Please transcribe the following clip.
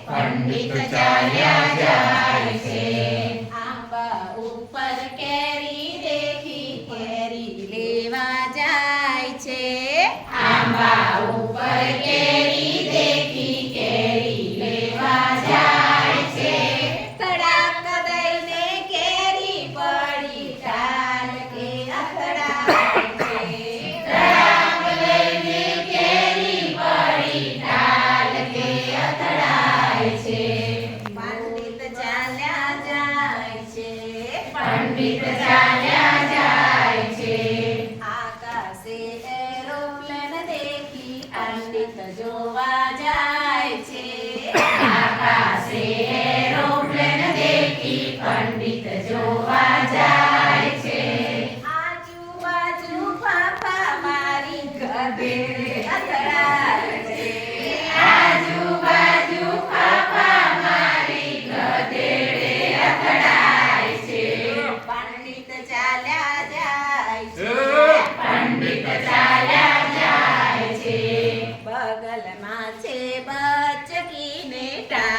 પંડિત ચાલ્યા જાય છે. આંબા ઉપર કેરી દેખી કેરી લેવા જાય છે. આંબા ઉપર કેરી દેખી કેરી લેવા જાય છે. તડાક દઈને કેરી પડી ઢાલ કે અથડાય છે. તડાક લઈને કેરી પડી ઢાલ કે અથડાય છે. પંડિત ચાલ્યા જાય છે. પંડિત ચાલ્યા જાય છે. આકાશે એરોપ્લેન દેખી પંડિત જોવા જાય છે. આકાશે એરોપ્લેન દેખી પંડિત જોવા જાય છે. આજુબાજુ ફાફા મારી ગધેડે અથડાય છે. આજુબાજુ ફાફા મારી ગધેડે અથડાય છે. પંડિત ચાલ્યા જાય છે. પંડિત ચાલ્યા જાય છે. બગલમાં છે બચકીને ટા